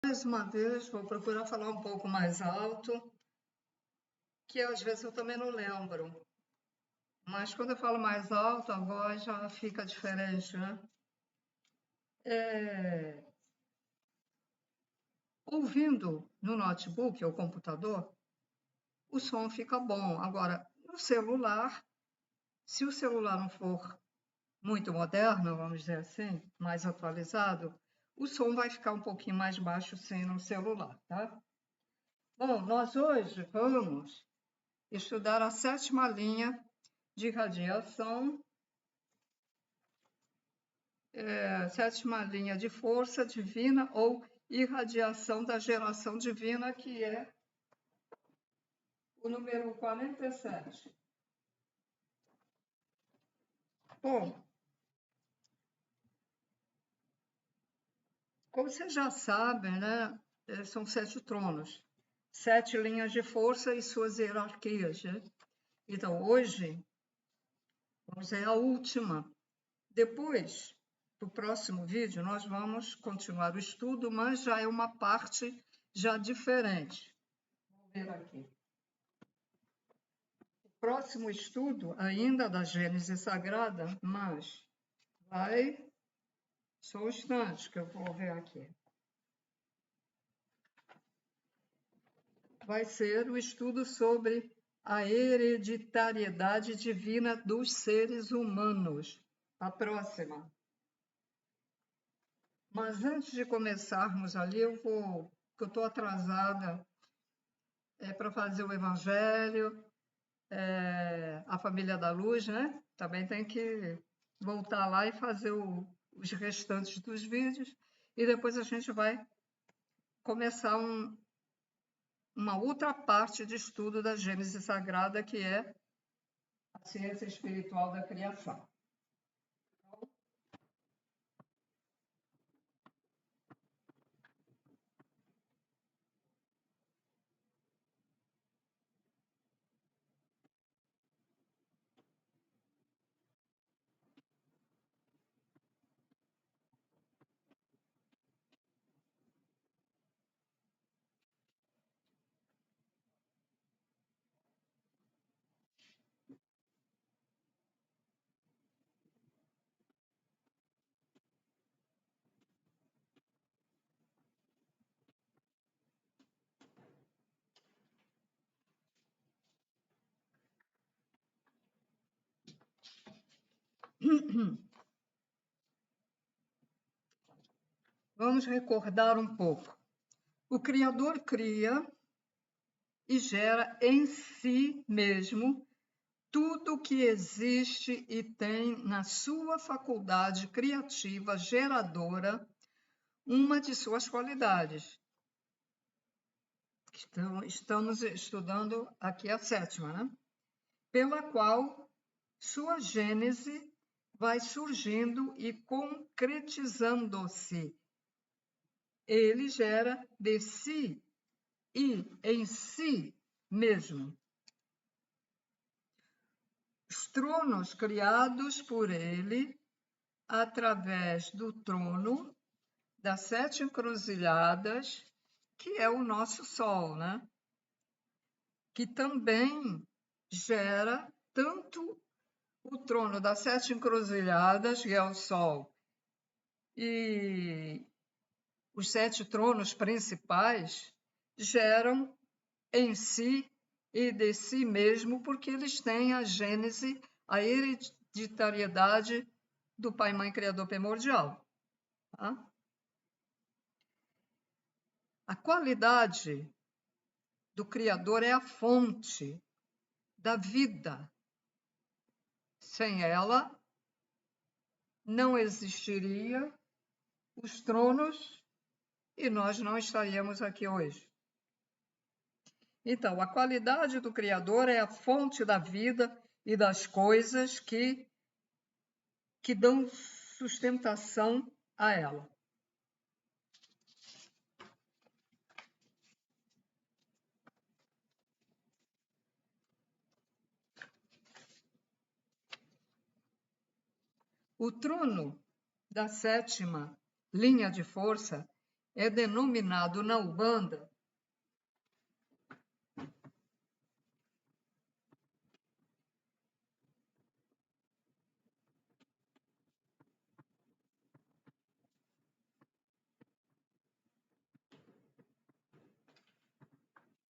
Mais uma vez, vou procurar falar um pouco mais alto, que às vezes eu também não lembro. Mas quando eu falo mais alto, a voz já fica diferente, né? Ouvindo no notebook ou computador, o som fica bom. Agora, no celular, se o celular não for muito moderno, vamos dizer assim, mais atualizado, o som vai ficar um pouquinho mais baixo sim no celular, tá? Bom, nós hoje vamos estudar a 7ª linha de radiação, 7ª linha de força divina ou irradiação da geração divina, que é o número 47. Bom, como vocês já sabem, né, são 7 tronos, 7 linhas de força e suas hierarquias, né? Então, hoje, vamos ver a última. Depois, no próximo vídeo, nós vamos continuar o estudo, mas já é uma parte já diferente. Vou ver aqui. O próximo estudo, ainda da Gênese Sagrada, mas vai... Só um instante que eu vou ver aqui. Vai ser o estudo sobre a hereditariedade divina dos seres humanos. A próxima. Mas antes de começarmos ali, porque eu estou atrasada para fazer o Evangelho, a Família da Luz, né? Também tem que voltar lá e fazer os restantes dos vídeos. E depois a gente vai começar uma outra parte de estudo da Gênese Sagrada, que é a ciência espiritual da criação. Vamos recordar um pouco. O Criador cria e gera em si mesmo tudo que existe e tem na sua faculdade criativa geradora uma de suas qualidades. Estamos estudando aqui a 7ª, né? Pela qual sua gênese vai surgindo e concretizando-se. Ele gera de si e em si mesmo. Os tronos criados por ele, através do trono das 7 encruzilhadas, que é o nosso Sol, né? Que também gera tanto o trono das 7 encruzilhadas, que é o Sol, e os 7 tronos principais geram em si e de si mesmo, porque eles têm a gênese, a hereditariedade do Pai, Mãe, Criador primordial. Tá? A qualidade do Criador é a fonte da vida. Sem ela, não existiria os tronos e nós não estaríamos aqui hoje. Então, a qualidade do Criador é a fonte da vida e das coisas que dão sustentação a ela. O trono da 7ª linha de força é denominado na Umbanda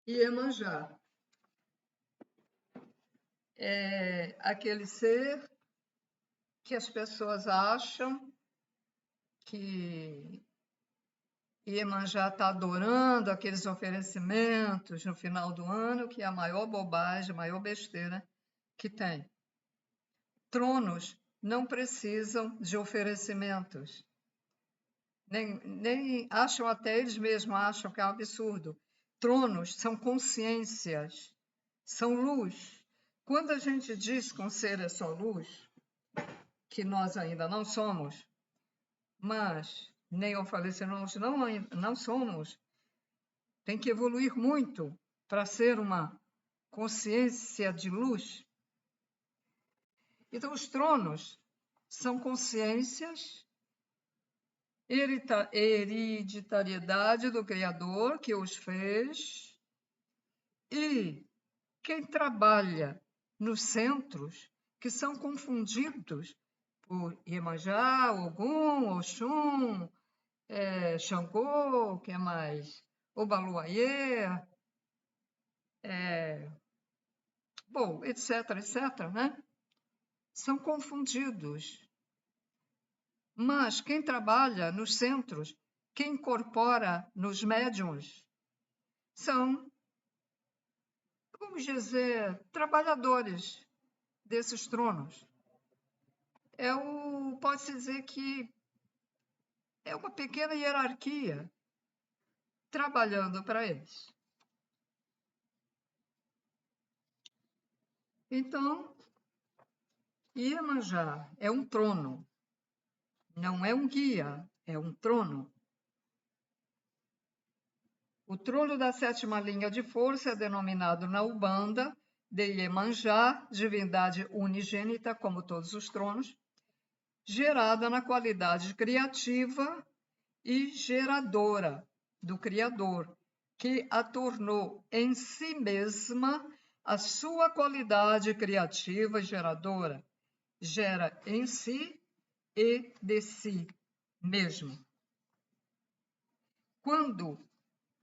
Iemanjá. É aquele ser que as pessoas acham que Iemanjá está adorando aqueles oferecimentos no final do ano, que é a maior bobagem, a maior besteira que tem. Tronos não precisam de oferecimentos. Nem acham, até eles mesmos acham que é um absurdo. Tronos são consciências, são luz. Quando a gente diz que um ser é só luz, que nós ainda não somos, mas nem oferecemos não somos, tem que evoluir muito para ser uma consciência de luz. Então, os tronos são consciências, hereditariedade do Criador que os fez, e quem trabalha nos centros, que são confundidos por Iemanjá, Ogum, Oxum, Xangô, o que mais? Obaluayê, bom, etc., né? São confundidos. Mas quem trabalha nos centros, quem incorpora nos médiuns, são, vamos dizer, trabalhadores desses tronos. Pode-se dizer que é uma pequena hierarquia trabalhando para eles. Então, Iemanjá é um trono, não é um guia, é um trono. O trono da sétima linha de força é denominado na Umbanda de Iemanjá, divindade unigênita, como todos os tronos, gerada na qualidade criativa e geradora do Criador, que a tornou em si mesma a sua qualidade criativa e geradora, gera em si e de si mesmo. Quando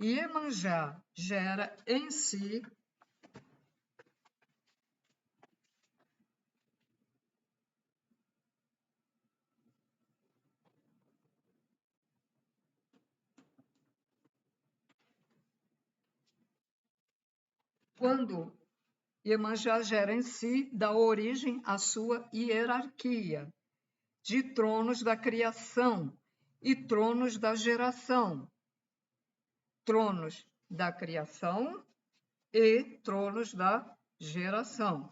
Iemanjá gera em si dá origem à sua hierarquia de tronos da criação e tronos da geração. Tronos da criação e tronos da geração.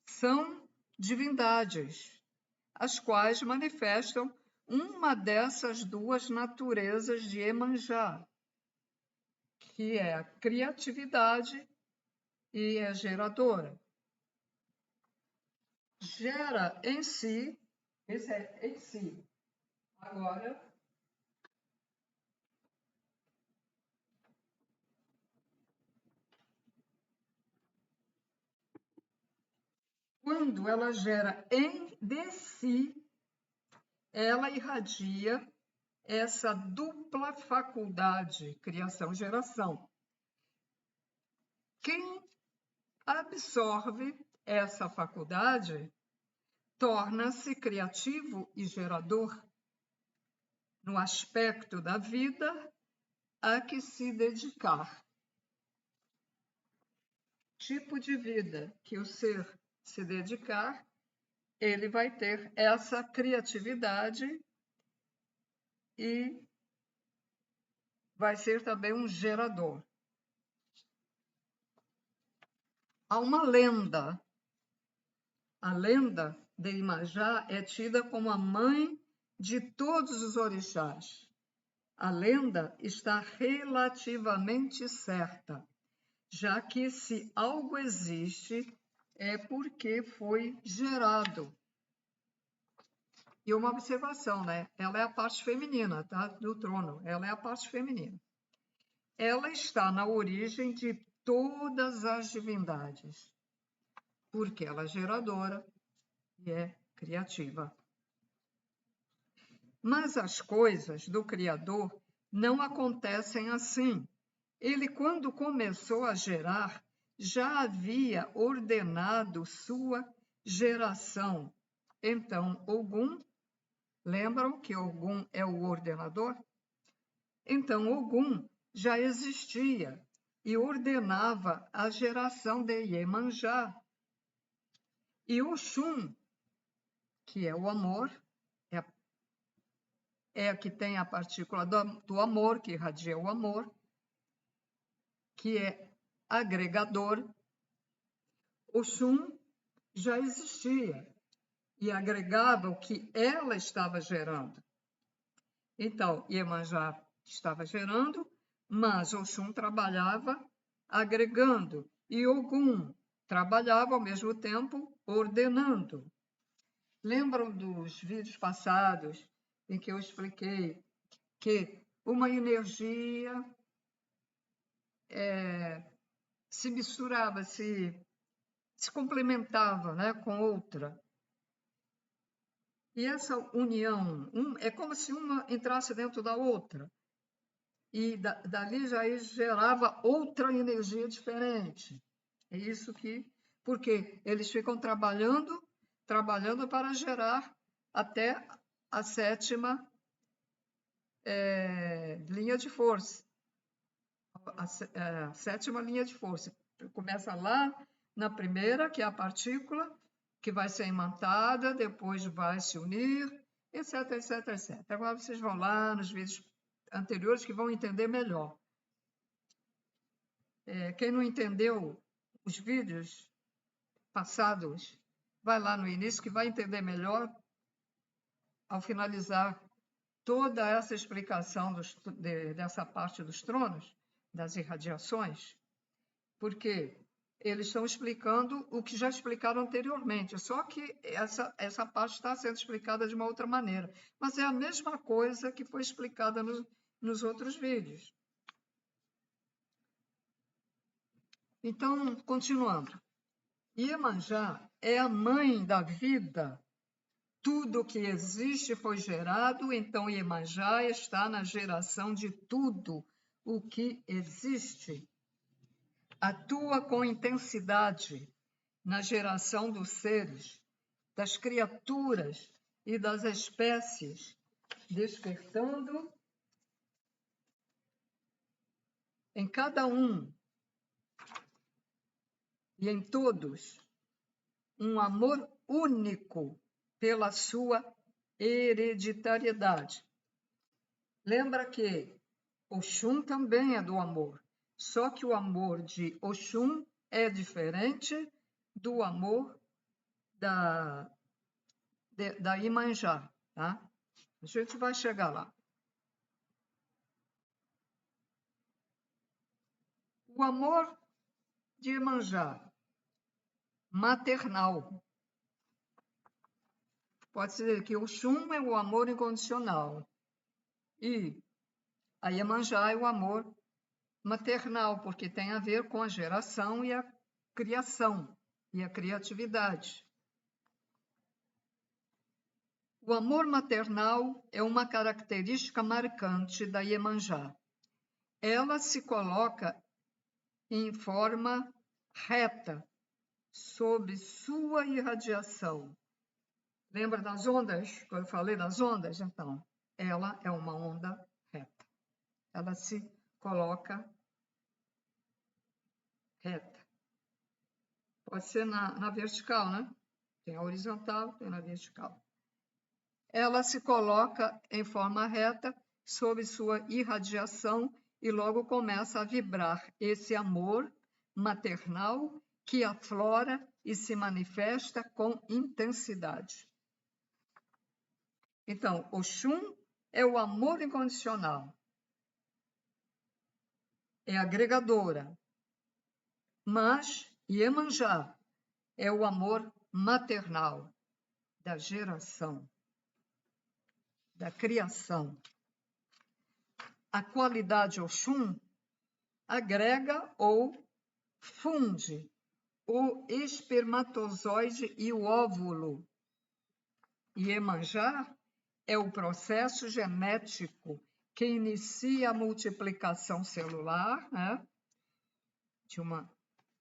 São divindades, as quais manifestam uma dessas duas naturezas de Iemanjá, que é a criatividade e é geradora. Gera em si, esse é em si. Agora, quando ela gera de si, ela irradia essa dupla faculdade, criação e geração. Quem absorve essa faculdade torna-se criativo e gerador no aspecto da vida a que se dedicar. Tipo de vida que o ser se dedicar, ele vai ter essa criatividade e vai ser também um gerador. Há uma lenda. A lenda de Iemanjá é tida como a mãe de todos os orixás. A lenda está relativamente certa, já que se algo existe é porque foi gerado. E uma observação, né? Ela é a parte feminina, tá? Do trono. Ela é a parte feminina. Ela está na origem de todas as divindades, porque ela é geradora e é criativa. Mas as coisas do Criador não acontecem assim. Ele, quando começou a gerar, já havia ordenado sua geração. Então, Ogum, lembram que Ogum é o ordenador? Então, Ogum já existia e ordenava a geração de Iemanjá. E Oxum, que é o amor, é a que tem a partícula do amor, que irradia o amor, que é agregador. Oxum já existia e agregava o que ela estava gerando. Então, Iemanjá estava gerando, mas Oxum trabalhava agregando e Ogum trabalhava ao mesmo tempo ordenando. Lembram dos vídeos passados em que eu expliquei que uma energia se misturava, se complementava, né, com outra. E essa união é como se uma entrasse dentro da outra. E dali já gerava outra energia diferente. É isso que... Porque eles ficam trabalhando para gerar até a sétima linha de força. A sétima linha de força. Começa lá na primeira, que é a partícula, que vai ser imantada, depois vai se unir, etc, etc, etc. Agora vocês vão lá nos vídeos anteriores que vão entender melhor. Quem não entendeu os vídeos passados, vai lá no início que vai entender melhor ao finalizar toda essa explicação dessa parte dos tronos, das irradiações, porque eles estão explicando o que já explicaram anteriormente, só que essa parte está sendo explicada de uma outra maneira, mas é a mesma coisa que foi explicada nos outros vídeos. Então, continuando. Iemanjá é a mãe da vida. Tudo que existe foi gerado, então Iemanjá está na geração de tudo o que existe. Atua com intensidade na geração dos seres, das criaturas e das espécies, despertando em cada um e em todos um amor único pela sua hereditariedade. Lembra que Oxum também é do amor, só que o amor de Oxum é diferente do amor da Iemanjá, tá? A gente vai chegar lá. O amor de Iemanjá, maternal. Pode dizer que Oxum é o amor incondicional e a Iemanjá é o amor maternal, porque tem a ver com a geração e a criação e a criatividade. O amor maternal é uma característica marcante da Iemanjá. Ela se coloca em forma reta sob sua irradiação. Lembra das ondas? Quando eu falei das ondas? Então, ela é uma onda reta. Ela se coloca reta. Pode ser na vertical, né? Tem a horizontal, tem na vertical. Ela se coloca em forma reta sob sua irradiação e logo começa a vibrar esse amor maternal que aflora e se manifesta com intensidade. Então, Oxum é o amor incondicional, é agregadora, mas Iemanjá é o amor maternal da geração. da criação. A qualidade Oxum agrega ou funde o espermatozoide e o óvulo. Iemanjá é o processo genético que inicia a multiplicação celular, né?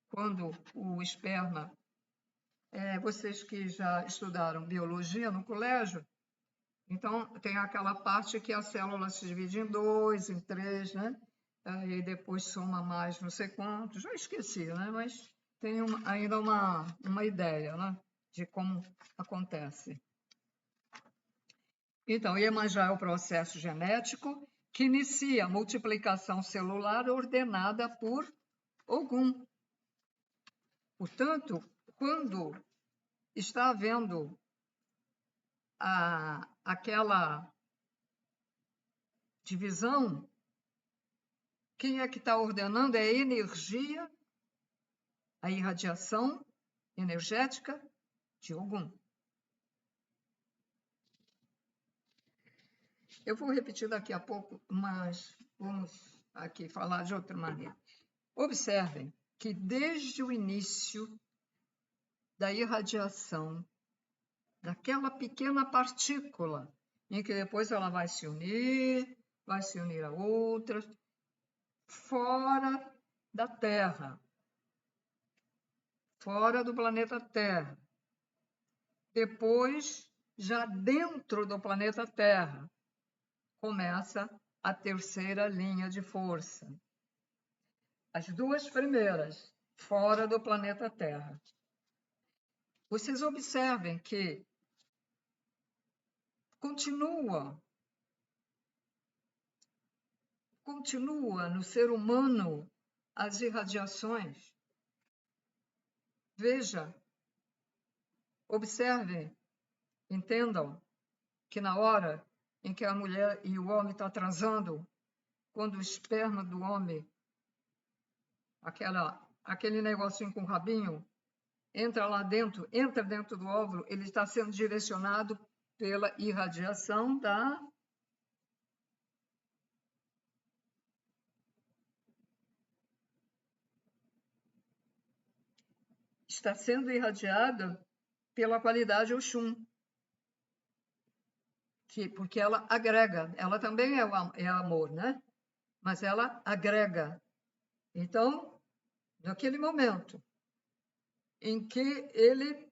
Quando o esperma... vocês que já estudaram biologia no colégio, então tem aquela parte que a célula se divide em 2, em 3, né? E depois soma mais não sei quantos, já esqueci, né? Mas tem ainda uma ideia, né? De como acontece. Então, Iemanjá é o processo genético que inicia a multiplicação celular ordenada por Ogum. Portanto, quando está havendo aquela divisão, quem é que está ordenando? É a energia, a irradiação energética de Ogum. Eu vou repetir daqui a pouco, mas vamos aqui falar de outra maneira. Observem que desde o início da irradiação, daquela pequena partícula, em que depois ela vai se unir a outras, fora da Terra, fora do planeta Terra. Depois, já dentro do planeta Terra, começa a terceira linha de força. As duas primeiras, fora do planeta Terra. Vocês observem que continua no ser humano as irradiações. Veja, observem, entendam que na hora em que a mulher e o homem estão transando, quando o esperma do homem, aquele negocinho com o rabinho, entra dentro do óvulo, ele está sendo direcionado pela irradiação da... Está sendo irradiado pela qualidade Oxum, porque ela agrega, ela também é amor, né? Mas ela agrega. Então, naquele momento em que ele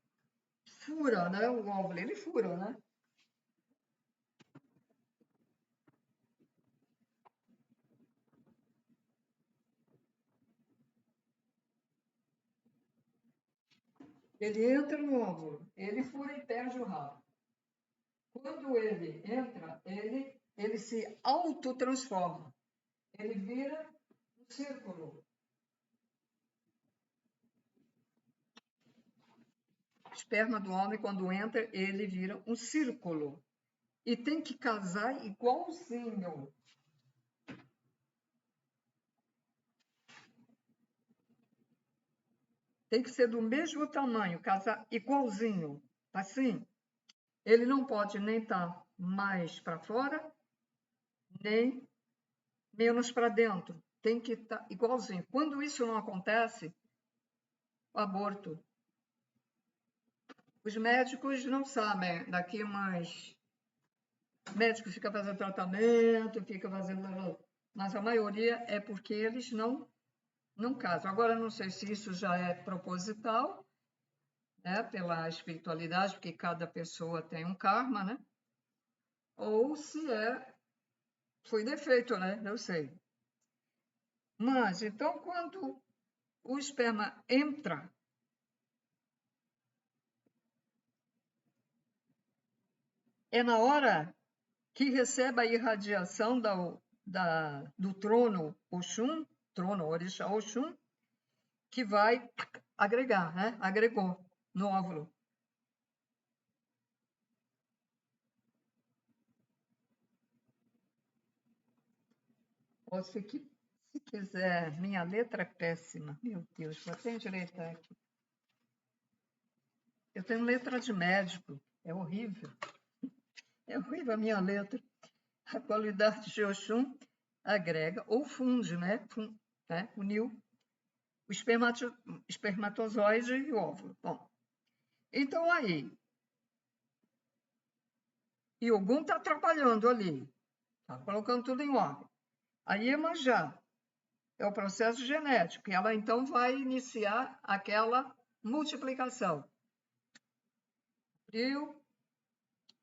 fura, né, o óvulo, ele fura, né? Ele entra no óvulo, ele fura e perde o rabo. Quando ele entra, ele se autotransforma. Ele vira um círculo. O esperma do homem, quando entra, ele vira um círculo. E tem que casar igualzinho. Tem que ser do mesmo tamanho, casar igualzinho. Assim, ele não pode nem estar mais para fora, nem menos para dentro. Tem que estar igualzinho. Quando isso não acontece, o aborto. Os médicos não sabem, daqui mais... O médico fica fazendo tratamento, fica fazendo... Mas a maioria é porque eles não casam. Agora, não sei se isso já é proposital, né, pela espiritualidade, porque cada pessoa tem um karma, né? Ou se foi defeito, né? Não sei. Mas, então, quando o esperma entra, é na hora que recebe a irradiação do trono Oxum, trono Orixá Oxum, que vai agregar, né? Agregou no óvulo. Ou se quiser, minha letra é péssima. Meu Deus, vou até endireitar aqui. Eu tenho letra de médico, é horrível. É horrível a minha letra. A qualidade de Oxum agrega ou funde, né? Uniu o espermatozoide e o óvulo. Bom, então aí, e Ogum está trabalhando ali, está colocando tudo em ordem. A Iemanjá é o processo genético, e ela então vai iniciar aquela multiplicação. Abriu,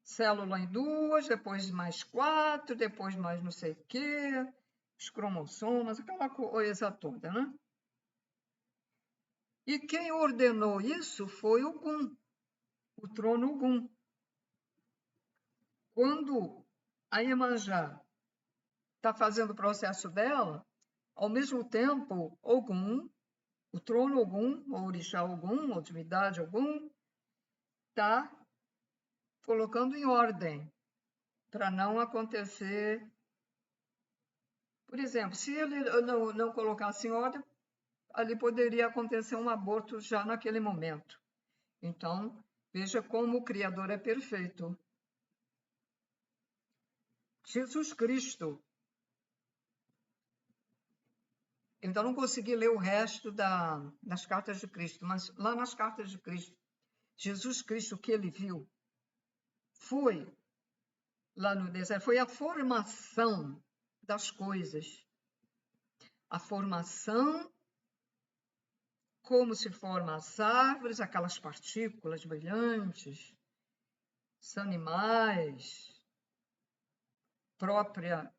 célula em 2, depois mais 4, depois mais não sei o quê, os cromossomas, aquela coisa toda, né? E quem ordenou isso foi Ogum, o trono Ogum. Quando a Iemanjá está fazendo o processo dela, ao mesmo tempo, Ogum, o trono Ogum, ou orixá Ogum, ou divindade Ogum, está colocando em ordem, para não acontecer. Por exemplo, se ele não colocasse em ordem, ali poderia acontecer um aborto já naquele momento. Então, veja como o Criador é perfeito. Jesus Cristo. Então, não consegui ler o resto das cartas de Cristo, mas lá nas cartas de Cristo, Jesus Cristo, o que ele viu foi, lá no deserto, foi a formação das coisas. A formação, como se formam as árvores, aquelas partículas brilhantes, os animais, própria,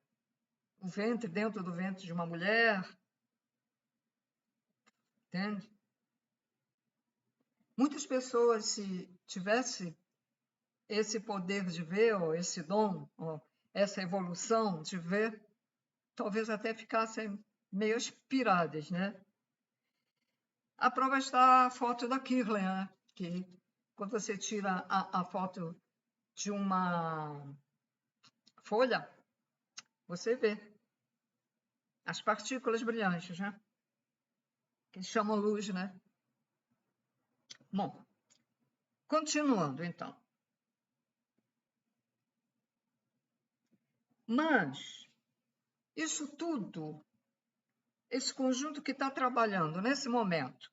o ventre dentro do ventre de uma mulher, entende? Muitas pessoas, se tivesse esse poder de ver, ou esse dom, ou essa evolução de ver, talvez até ficassem meio inspiradas, né? A prova está a foto da Kirlian, né? Que quando você tira a foto de uma folha, você vê as partículas brilhantes, né? Que chamam luz, né? Bom, continuando então. Mas isso tudo, esse conjunto que está trabalhando nesse momento,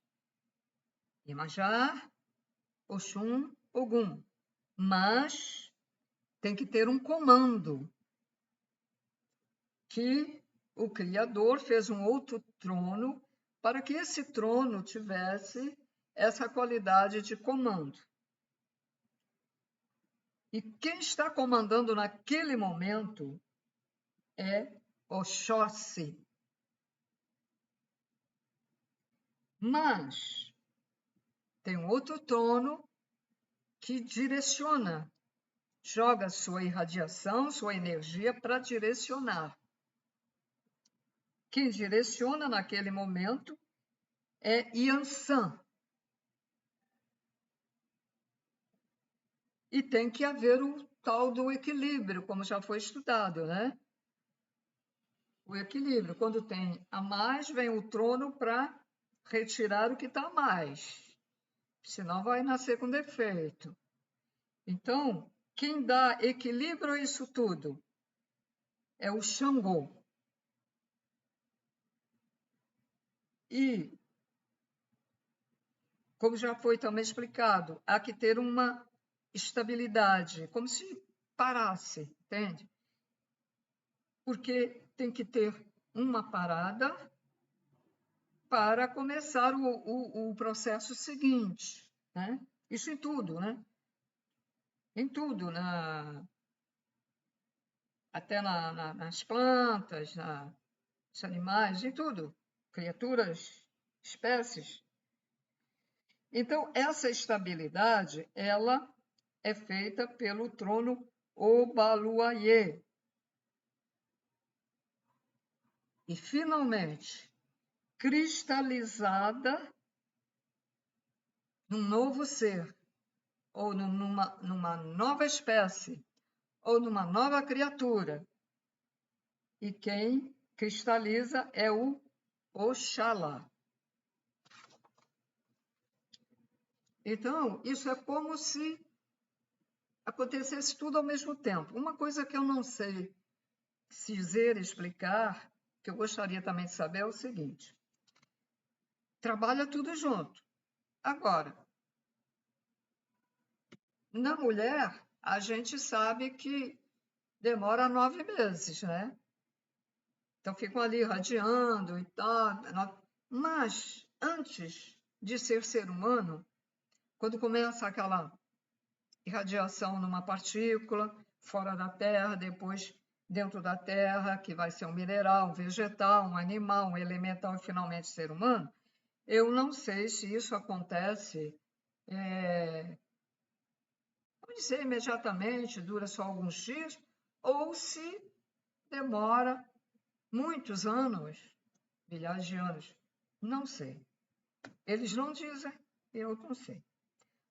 Iemanjá, Oxum, Ogum, mas tem que ter um comando, que o Criador fez um outro trono para que esse trono tivesse essa qualidade de comando. E quem está comandando naquele momento é Oxóssi. Mas tem um outro trono que direciona, joga sua irradiação, sua energia para direcionar. Quem direciona naquele momento é Yansan. E tem que haver o tal do equilíbrio, como já foi estudado, né? O equilíbrio. Quando tem a mais, vem o trono para retirar o que está a mais. Senão vai nascer com defeito. Então, quem dá equilíbrio a isso tudo é o Xangô. E, como já foi também explicado, há que ter uma estabilidade, como se parasse, entende? Porque tem que ter uma parada para começar o processo seguinte, né? Isso em tudo, né? Em tudo, até nas plantas, nos animais, em tudo, criaturas, espécies. Então, essa estabilidade, ela é feita pelo trono Obaluayê. E, finalmente, cristalizada num novo ser, ou numa nova espécie, ou numa nova criatura. E quem cristaliza é o Oxalá. Então, isso é como se acontecesse tudo ao mesmo tempo. Uma coisa que eu não sei se dizer, explicar, que eu gostaria também de saber é o seguinte: trabalha tudo junto. Agora, na mulher, a gente sabe que demora 9 meses, né? Então ficam ali irradiando e tal. Mas antes de ser humano, quando começa aquela irradiação numa partícula fora da Terra, depois dentro da Terra, que vai ser um mineral, um vegetal, um animal, um elemental e finalmente ser humano, eu não sei se isso acontece, vamos dizer, imediatamente, dura só alguns dias, ou se demora muitos anos, milhares de anos. Não sei. Eles não dizem, eu não sei.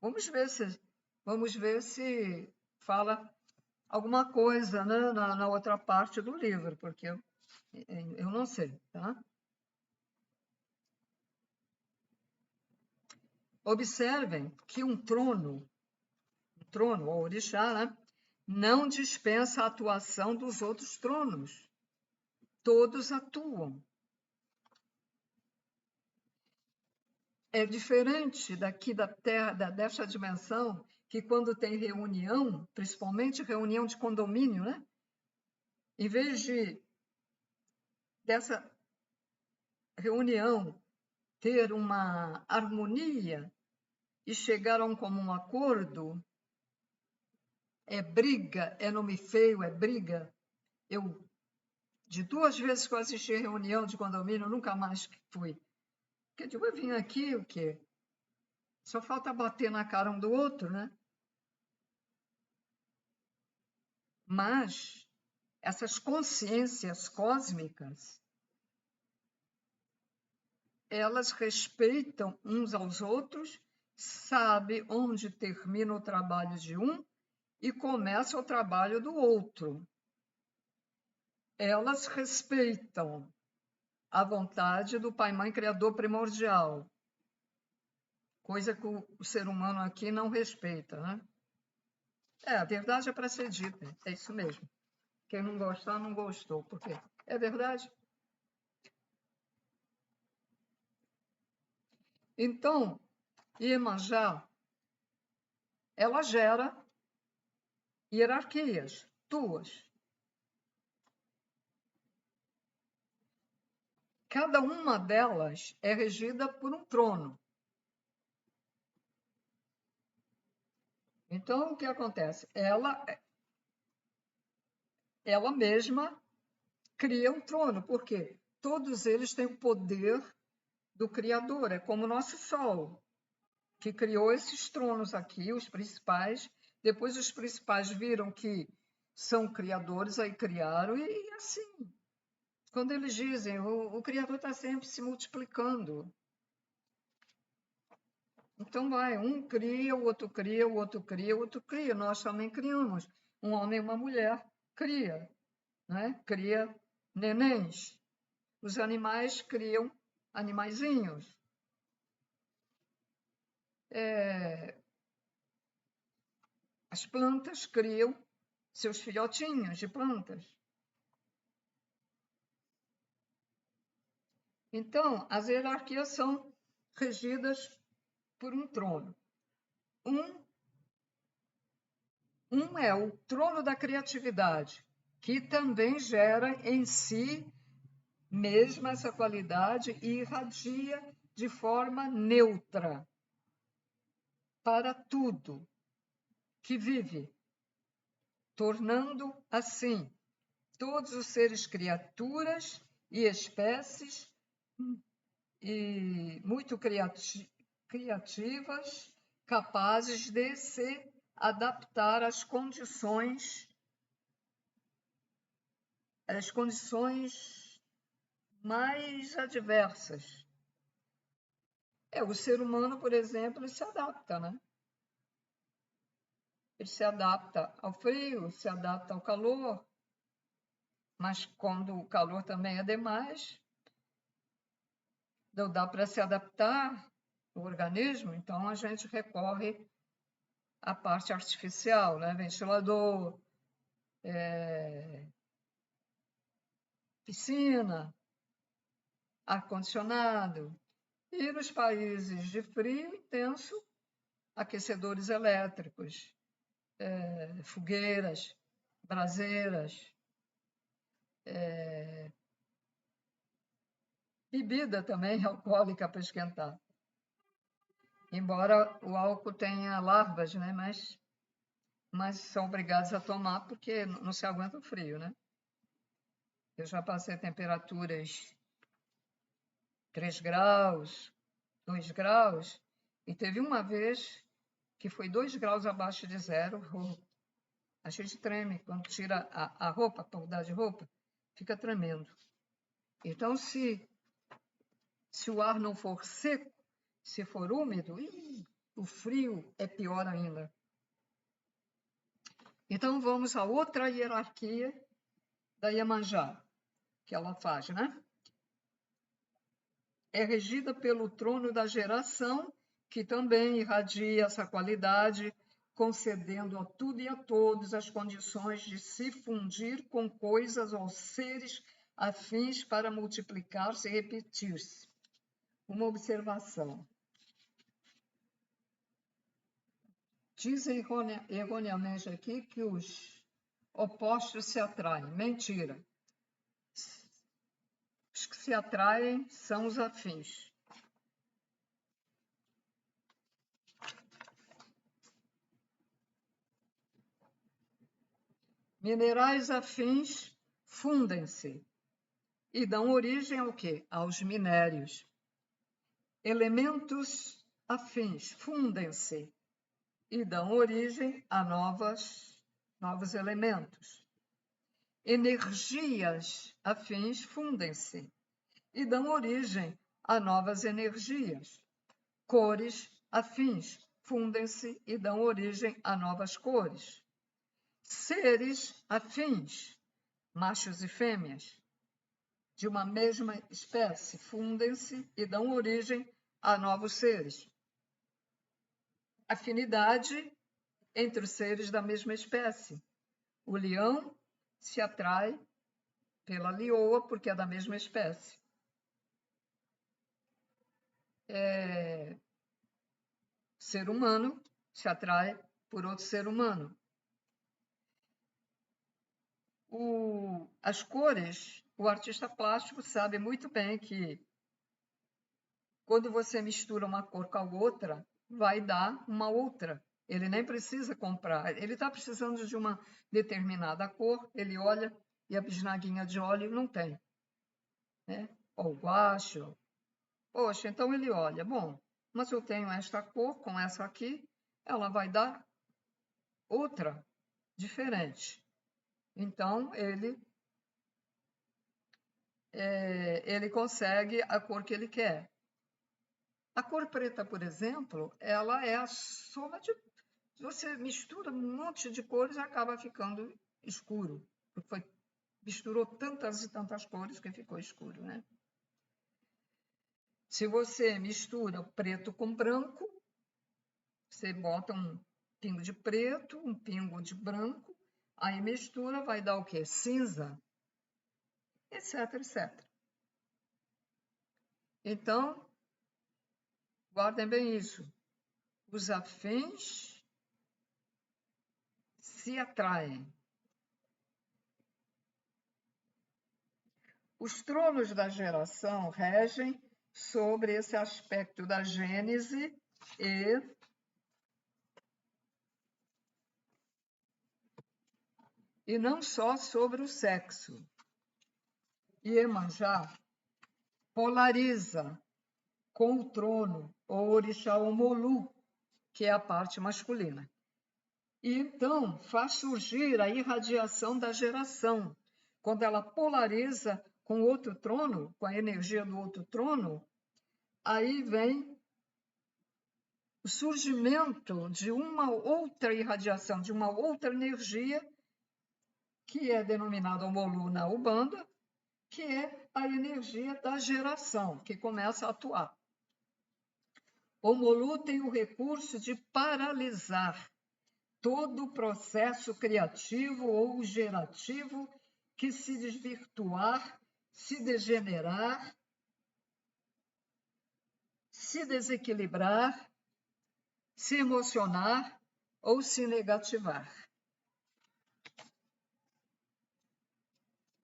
Vamos ver se fala alguma coisa, né, na outra parte do livro, porque eu não sei, tá? Observem que um trono, ou orixá, né, não dispensa a atuação dos outros tronos. Todos atuam. É diferente daqui da Terra, desta dimensão, que quando tem reunião, principalmente reunião de condomínio, né? Em vez dessa reunião ter uma harmonia e chegar a um comum acordo, é briga, é nome feio, é briga. De 2 vezes que eu assisti a reunião de condomínio, nunca mais fui. Porque eu digo, eu vim aqui, o quê? Só falta bater na cara um do outro, né? Mas essas consciências cósmicas, elas respeitam uns aos outros, sabe onde termina o trabalho de um e começa o trabalho do outro. Elas respeitam a vontade do Pai Mãe Criador primordial, coisa que o ser humano aqui não respeita, né? A verdade é para ser dita, é isso mesmo. Quem não gostar, não gostou, porque é verdade. Então, Iemanjá, ela gera hierarquias, duas. Cada uma delas é regida por um trono. Então, o que acontece? Ela mesma cria um trono, porque todos eles têm o poder do Criador, é como o nosso Sol, que criou esses tronos aqui, os principais. Depois os principais viram que são criadores, aí criaram, e assim. Quando eles dizem, o Criador está sempre se multiplicando. Então vai, um cria, o outro cria, o outro cria, o outro cria. Nós também criamos. Um homem e uma mulher cria, né? Cria nenéns. Os animais criam animaizinhos. As plantas criam seus filhotinhos de plantas. Então, as hierarquias são regidas por um trono. Um é o trono da criatividade, que também gera em si mesma essa qualidade e irradia de forma neutra para tudo que vive, tornando assim todos os seres criaturas e espécies e muito criativas, capazes de se adaptar às condições mais adversas. O ser humano, por exemplo, ele se adapta, né? Ele se adapta ao frio, se adapta ao calor, mas quando o calor também é demais, não dá para se adaptar o organismo, então a gente recorre a parte artificial, né? Ventilador, piscina, ar-condicionado. E nos países de frio intenso, aquecedores elétricos, fogueiras, braseiras, bebida também alcoólica para esquentar. Embora o álcool tenha larvas, né? Mas são obrigados a tomar porque não se aguenta o frio, né? Eu já passei temperaturas 3 graus, 2 graus, e teve uma vez que foi 2 graus abaixo de zero. A gente treme quando tira a roupa, para mudar de roupa, fica tremendo. Então, se o ar não for seco, se for úmido, o frio é pior ainda. Então, vamos a outra hierarquia da Iemanjá, que ela faz, né? É regida pelo trono da geração, que também irradia essa qualidade, concedendo a tudo e a todos as condições de se fundir com coisas ou seres afins para multiplicar-se e repetir-se. Uma observação. Dizem erroneamente aqui que os opostos se atraem. Mentira. Os que se atraem são os afins. Minerais afins fundem-se e dão origem ao quê? Aos minérios. Elementos afins fundem-se e dão origem a novos elementos. Energias afins fundem-se e dão origem a novas energias. Cores afins fundem-se e dão origem a novas cores. Seres afins, machos e fêmeas, de uma mesma espécie, fundem-se e dão origem a novos seres. Afinidade entre os seres da mesma espécie. O leão se atrai pela leoa porque é da mesma espécie. Ser humano se atrai por outro ser humano. As cores, o artista plástico sabe muito bem que quando você mistura uma cor com a outra, vai dar uma outra. Ele nem precisa comprar. Ele está precisando de uma determinada cor, ele olha e a bisnaguinha de óleo não tem. Né? Ou guache. Poxa, então ele olha, bom, mas eu tenho esta cor com essa aqui, ela vai dar outra, diferente. Então, ele consegue a cor que ele quer. A cor preta, por exemplo, ela é a soma de... Você mistura um monte de cores e acaba ficando escuro. Porque misturou tantas e tantas cores que ficou escuro, né? Se você mistura preto com branco, você bota um pingo de preto, um pingo de branco, aí mistura, vai dar o quê? Cinza, etc, etc. Então, guardem bem isso. Os afins se atraem. Os tronos da geração regem sobre esse aspecto da gênese e não só sobre o sexo. Iemanjá polariza com o trono, ou orixá Omolu, que é a parte masculina. E então faz surgir a irradiação da geração. Quando ela polariza com outro trono, com a energia do outro trono, aí vem o surgimento de uma outra irradiação, de uma outra energia, que é denominada Omolu na Umbanda, que é a energia da geração, que começa a atuar. Omolu tem o recurso de paralisar todo processo criativo ou gerativo que se desvirtuar, se degenerar, se desequilibrar, se emocionar ou se negativar.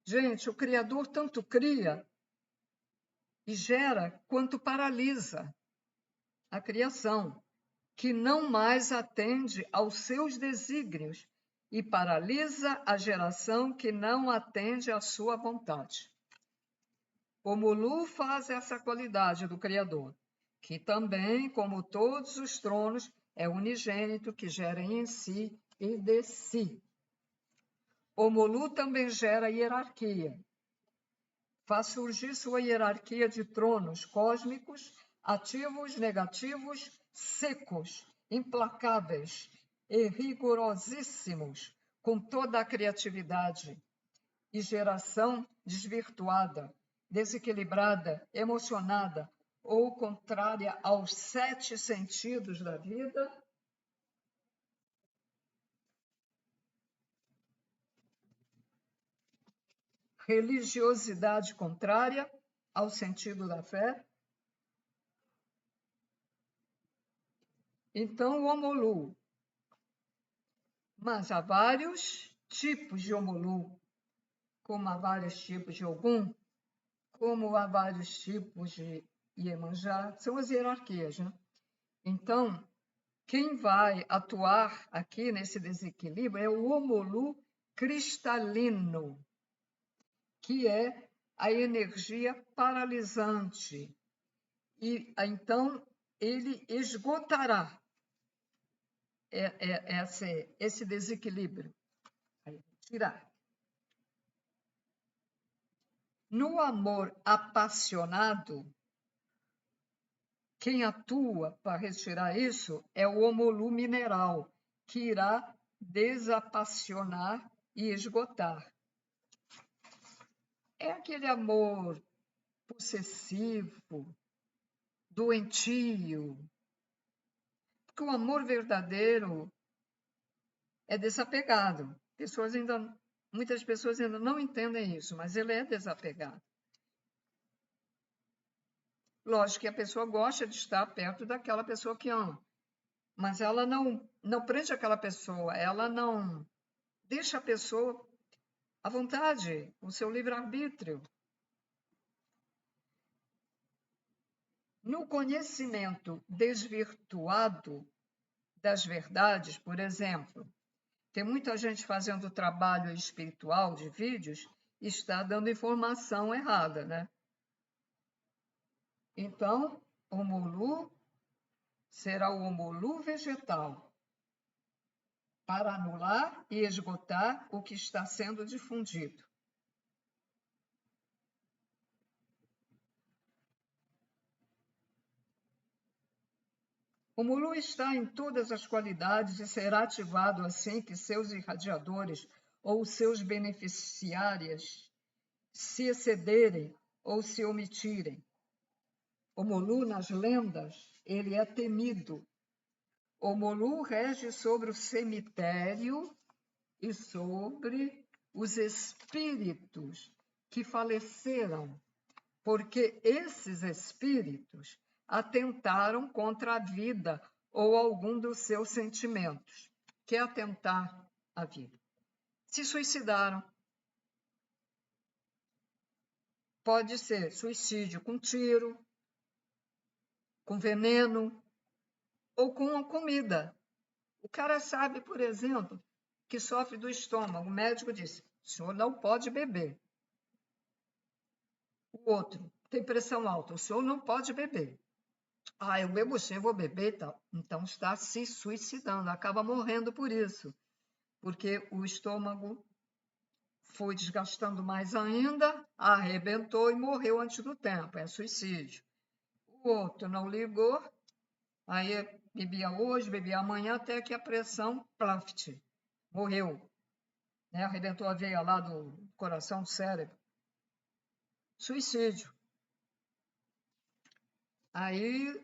Gente, o Criador tanto cria e gera quanto paralisa a criação, que não mais atende aos seus desígnios e paralisa a geração que não atende à sua vontade. O Mulu faz essa qualidade do Criador, que também, como todos os tronos, é unigênito, que gera em si e de si. O Mulu também gera hierarquia. Faz surgir sua hierarquia de tronos cósmicos, ativos, negativos, secos, implacáveis e rigorosíssimos, com toda a criatividade e geração desvirtuada, desequilibrada, emocionada ou contrária aos 7 sentidos da vida, religiosidade contrária ao sentido da fé. Então, o Omolu. Mas há vários tipos de Omolu, como há vários tipos de Ogum, como há vários tipos de Iemanjá, são as hierarquias, né? Então, quem vai atuar aqui nesse desequilíbrio é o Omolu cristalino, que é a energia paralisante. E então ele esgotará esse desequilíbrio. Tirar. No amor apassionado, quem atua para retirar isso é o Omolu mineral, que irá desapassionar e esgotar. É aquele amor possessivo, doentio, porque o amor verdadeiro é desapegado. Muitas pessoas ainda não entendem isso, mas ele é desapegado. Lógico que a pessoa gosta de estar perto daquela pessoa que ama, mas ela não prende aquela pessoa, ela não deixa a pessoa à vontade, o seu livre-arbítrio. No conhecimento desvirtuado das verdades, por exemplo, tem muita gente fazendo trabalho espiritual de vídeos e está dando informação errada, né? Então, o Omolu será o Omolu vegetal, para anular e esgotar o que está sendo difundido. O Mulu está em todas as qualidades e será ativado assim que seus irradiadores ou seus beneficiários se excederem ou se omitirem. O Mulu, nas lendas, ele é temido. O Mulu rege sobre o cemitério e sobre os espíritos que faleceram, porque esses espíritos atentaram contra a vida ou algum dos seus sentimentos. Que é atentar à vida? Se suicidaram. Pode ser suicídio com tiro, com veneno ou com a comida. O cara sabe, por exemplo, que sofre do estômago. O médico disse: o senhor não pode beber. O outro tem pressão alta, o senhor não pode beber. Ah, eu bebo sim, eu vou beber e tal. Então está se suicidando, acaba morrendo por isso, porque o estômago foi desgastando mais ainda, arrebentou e morreu antes do tempo, é suicídio. O outro não ligou, aí bebia hoje, bebia amanhã, até que a pressão, plaft, morreu. Né? Arrebentou a veia lá do coração, do cérebro. Suicídio. Aí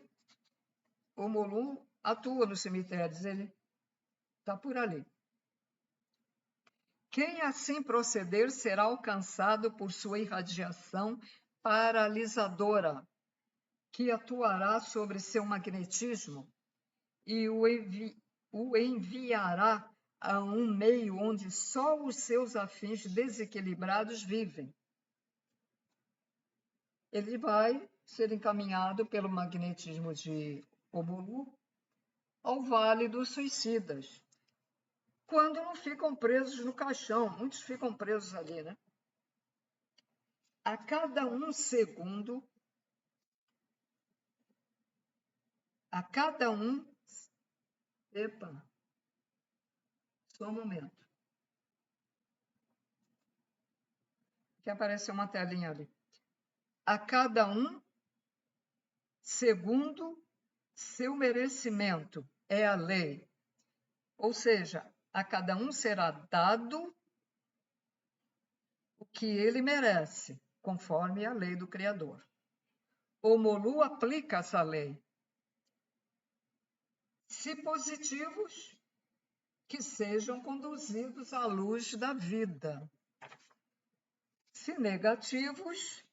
o Mulu atua nos cemitérios, ele Está por ali. Quem assim proceder será alcançado por sua irradiação paralisadora, que atuará sobre seu magnetismo e o enviará a um meio onde só os seus afins desequilibrados vivem. Ele vai ser encaminhado pelo magnetismo de Omulu ao Vale dos Suicidas, quando não ficam presos no caixão. Muitos ficam presos ali, né? A cada um segundo, epa, só um momento, que apareceu uma telinha ali. A cada um segundo, seu merecimento é a lei. Ou seja, a cada um será dado o que ele merece, conforme a lei do Criador. O Molu aplica essa lei. Se positivos, que sejam conduzidos à luz da vida. Se negativos,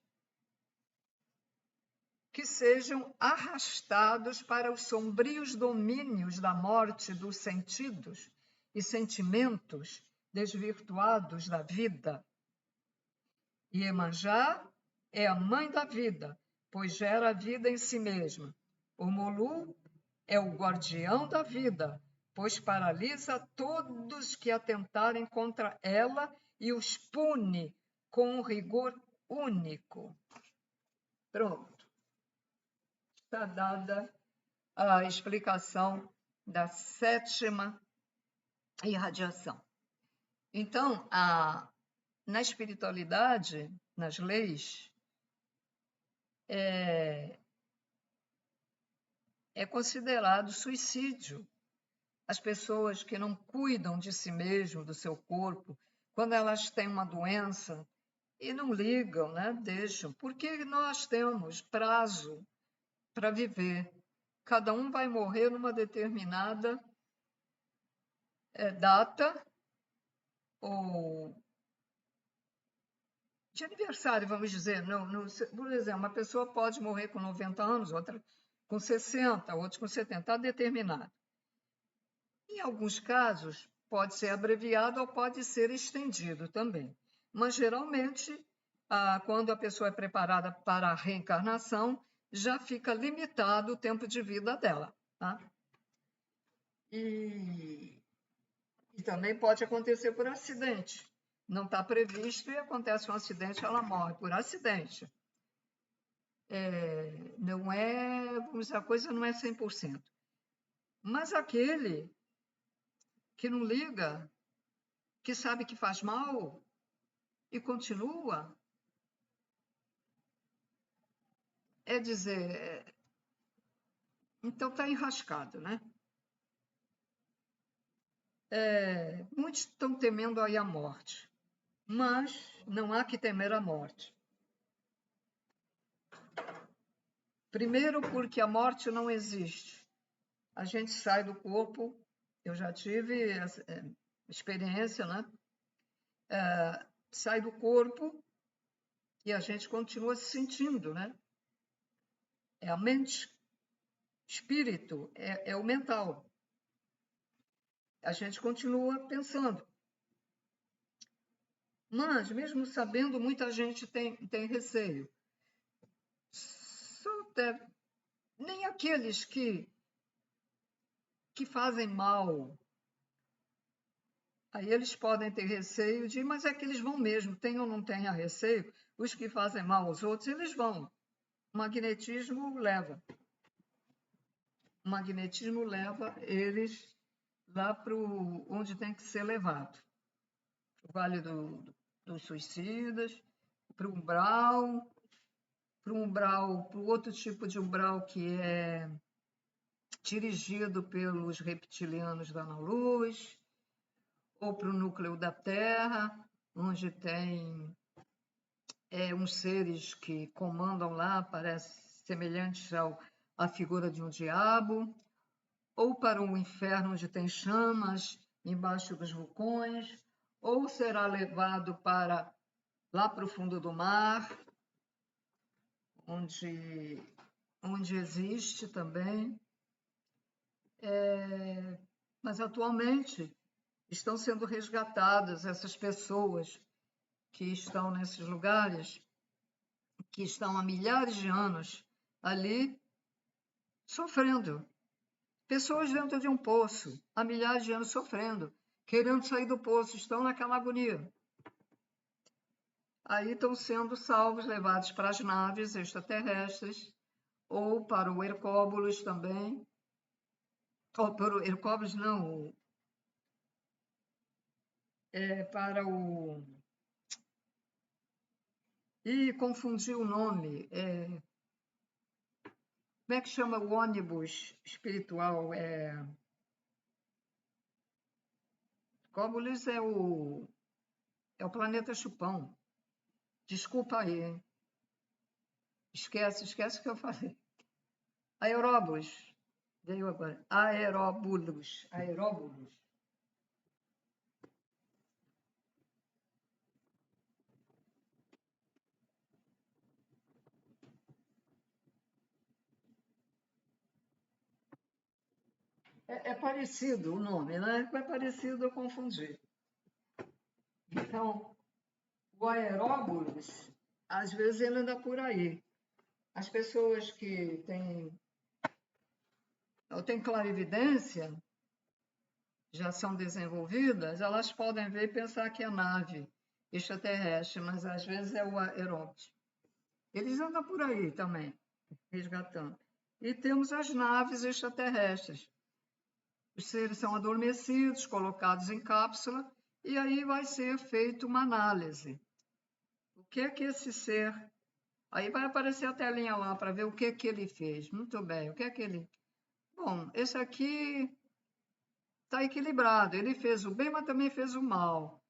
que sejam arrastados para os sombrios domínios da morte dos sentidos e sentimentos desvirtuados da vida. Iemanjá é a mãe da vida, pois gera a vida em si mesma. O Molu é o guardião da vida, pois paralisa todos que atentarem contra ela e os pune com um rigor único. Pronto. Está dada a explicação da 7ª irradiação. Então, na espiritualidade, nas leis, é considerado suicídio as pessoas que não cuidam de si mesmo, do seu corpo, quando elas têm uma doença e não ligam, né? Deixam, porque nós temos prazo para viver. Cada um vai morrer numa determinada data ou de aniversário, vamos dizer. Por exemplo, uma pessoa pode morrer com 90 anos, outra com 60, outra com 70, está determinado. Em alguns casos, pode ser abreviado ou pode ser estendido também. Mas, geralmente, quando a pessoa é preparada para a reencarnação, já fica limitado o tempo de vida dela. Tá? E também pode acontecer por acidente. Não está previsto e acontece um acidente, ela morre por acidente. Não é, vamos dizer, a coisa não é 100%. Mas aquele que não liga, que sabe que faz mal e continua, então está enrascado, né? Muitos estão temendo aí a morte, mas não há que temer a morte. Primeiro, porque a morte não existe. A gente sai do corpo, eu já tive essa experiência, né? Sai do corpo e a gente continua se sentindo, né? É a mente, espírito, é o mental. A gente continua pensando. Mas, mesmo sabendo, muita gente tem receio. Nem aqueles que fazem mal, aí eles podem ter receio de, mas é que eles vão mesmo, tem ou não tem a receio, os que fazem mal aos outros, eles vão. O magnetismo leva eles lá para onde tem que ser levado. O Vale dos Suicidas, para o umbral, para o outro tipo de umbral que é dirigido pelos reptilianos da Ana-Luz, ou para o núcleo da Terra, onde tem uns seres que comandam lá, parece semelhantes à figura de um diabo, ou para o inferno onde tem chamas, embaixo dos vulcões, ou será levado para lá para o fundo do mar, onde existe também. Mas atualmente estão sendo resgatadas essas pessoas que estão nesses lugares, que estão há milhares de anos ali sofrendo. Pessoas dentro de um poço, há milhares de anos sofrendo, querendo sair do poço, estão naquela agonia. Aí estão sendo salvos, levados para as naves extraterrestres, ou para o Hercóbulos também. Ou para o Hercóbulos, não, para o... Ih, confundi o nome. Como é que chama o ônibus espiritual? Hercóbulos é o planeta Chupão. Desculpa aí, hein? Esquece o que eu falei. Aeróbulos. Veio agora. Aeróbulos. É parecido o nome, né? É parecido, eu confundi. Então, o aeróbulos, às vezes ele anda por aí. As pessoas que têm clarividência, já são desenvolvidas, elas podem ver e pensar que é nave extraterrestre, mas às vezes é o aeróbulos. Eles andam por aí também, resgatando. E temos as naves extraterrestres. Os seres são adormecidos, colocados em cápsula, e aí vai ser feita uma análise. O que é que esse ser... Aí vai aparecer a telinha lá para ver o que é que ele fez. Muito bem, o que é que ele... Bom, esse aqui está equilibrado. Ele fez o bem, mas também fez o mal.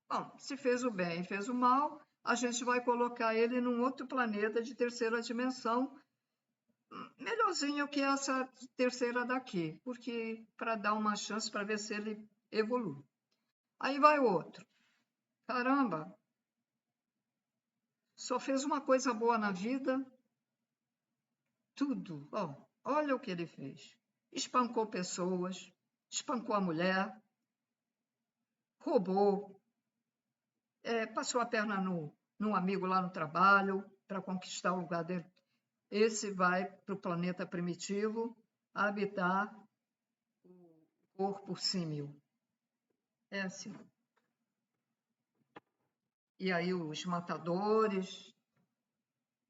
Bom, se fez o bem e fez o mal, a gente vai colocar ele num outro planeta de terceira dimensão, melhorzinho que essa terceira daqui, porque para dar uma chance para ver se ele evolui. Aí vai outro. Caramba, só fez uma coisa boa na vida, tudo. Olha o que ele fez. Espancou pessoas, espancou a mulher, roubou, passou a perna num amigo lá no trabalho para conquistar o lugar dele. Esse vai para o planeta primitivo habitar o corpo símil. É assim. E aí os matadores,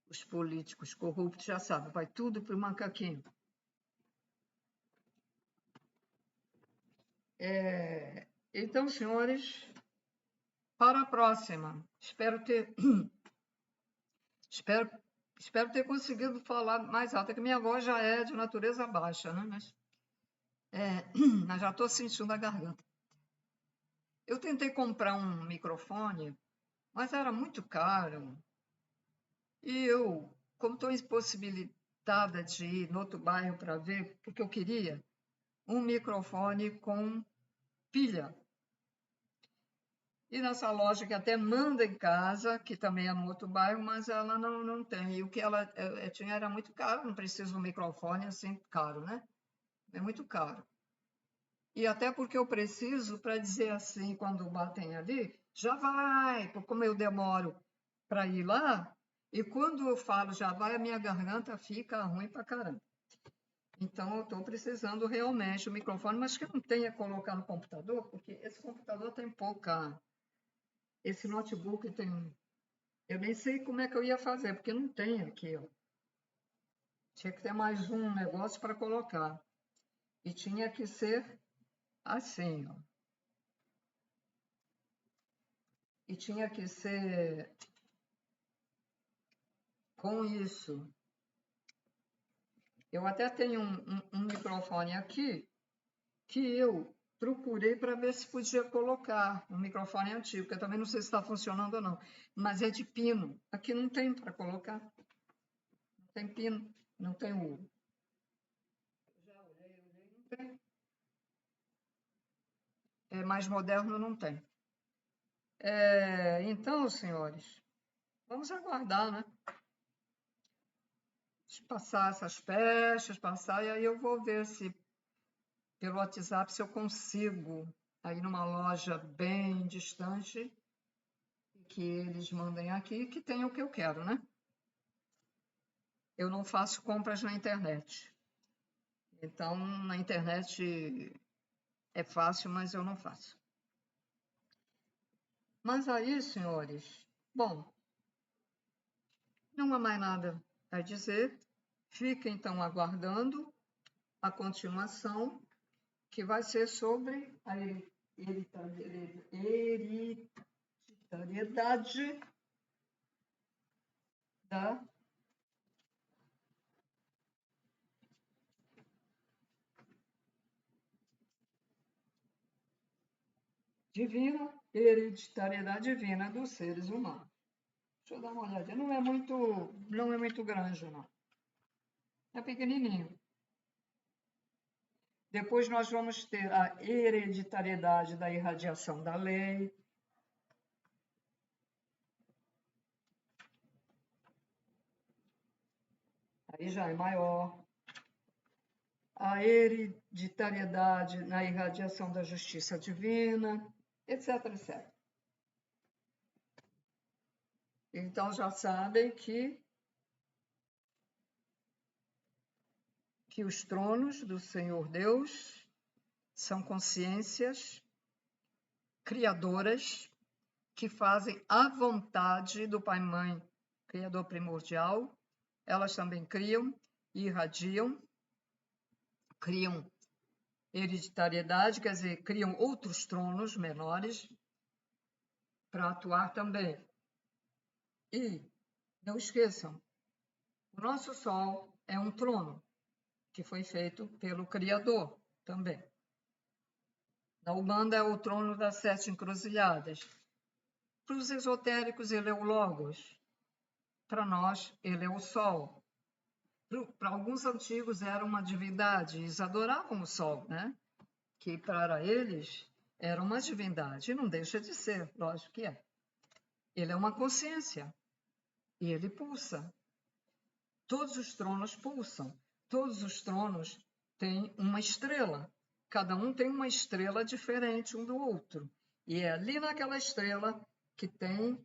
os políticos corruptos, já sabem, vai tudo para o macaquinho. Então, senhores, para a próxima. Espero ter conseguido falar mais alto, que minha voz já é de natureza baixa, né? Mas já estou sentindo a garganta. Eu tentei comprar um microfone, mas era muito caro. E eu, como estou impossibilitada de ir no outro bairro para ver, porque eu queria um microfone com pilha. E nessa loja que até manda em casa, que também é no outro bairro, mas ela não tem. E o que ela tinha era muito caro, não precisa de um microfone assim caro, né? É muito caro. E até porque eu preciso para dizer assim, quando batem ali, já vai, como eu demoro para ir lá, e quando eu falo já vai, a minha garganta fica ruim para caramba. Então, eu estou precisando realmente do microfone, mas que não tenha que colocar no computador, porque esse computador tem pouca... Esse notebook tem... Eu nem sei como é que eu ia fazer, porque não tem aqui, ó. Tinha que ter mais um negócio para colocar. E tinha que ser assim, ó. E tinha que ser com isso. Eu até tenho um microfone aqui que eu procurei para ver se podia colocar um microfone antigo, que eu também não sei se está funcionando ou não, mas é de pino. Aqui não tem para colocar. Não tem pino, não tem o... Já olhei, não tem. Mais moderno não tem. Então, senhores, vamos aguardar, né? Passar essas pestes, passar, e aí eu vou ver se pelo WhatsApp se eu consigo aí numa loja bem distante que eles mandem aqui, que tenha o que eu quero, né? Eu não faço compras na internet. Então, na internet é fácil, mas eu não faço. Mas aí, senhores, bom, não há mais nada a dizer. Fica então aguardando a continuação, que vai ser sobre a hereditariedade da divina, hereditariedade divina dos seres humanos. Deixa eu dar uma olhadinha. Não é muito grande, não. É pequenininho. Depois nós vamos ter a hereditariedade da irradiação da lei. Aí já é maior. A hereditariedade na irradiação da justiça divina, etc, etc. Então já sabem que os tronos do Senhor Deus são consciências criadoras que fazem a vontade do Pai Mãe, Criador primordial. Elas também criam e irradiam, criam hereditariedade, quer dizer, criam outros tronos menores para atuar também. E não esqueçam, o nosso Sol é um trono que foi feito pelo Criador também. Na Umbanda é o trono das 7 encruzilhadas. Para os esotéricos, ele é o Logos. Para nós, ele é o Sol. Para alguns antigos, era uma divindade. Eles adoravam o Sol, né? Que para eles era uma divindade. E não deixa de ser, lógico que é. Ele é uma consciência. E ele pulsa. Todos os tronos pulsam. Todos os tronos têm uma estrela. Cada um tem uma estrela diferente um do outro. E é ali naquela estrela que tem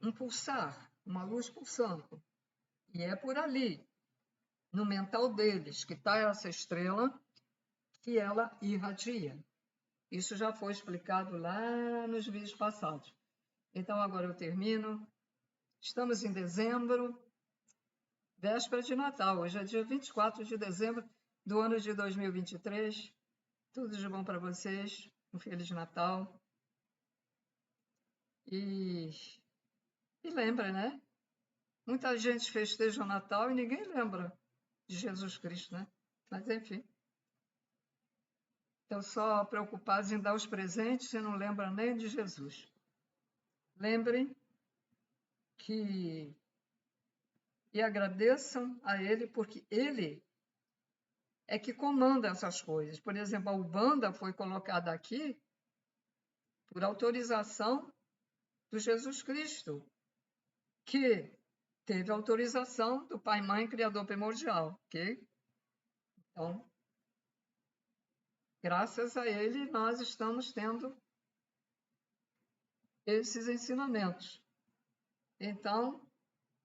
um pulsar, uma luz pulsando. E é por ali, no mental deles, que está essa estrela, que ela irradia. Isso já foi explicado lá nos vídeos passados. Então, agora eu termino. Estamos em dezembro, véspera de Natal. Hoje é dia 24 de dezembro do ano de 2023. Tudo de bom para vocês. Um Feliz Natal. E lembra, né? Muita gente festeja o Natal e ninguém lembra de Jesus Cristo, né? Mas, enfim. Estão só preocupados em dar os presentes e não lembram nem de Jesus. Lembrem e agradeçam a Ele, porque Ele é que comanda essas coisas. Por exemplo, a Umbanda foi colocada aqui por autorização do Jesus Cristo, que teve autorização do Pai, Mãe, Criador primordial, ok? Então, graças a Ele, nós estamos tendo esses ensinamentos. Então,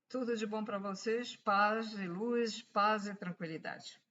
tudo de bom para vocês, paz e luz, paz e tranquilidade.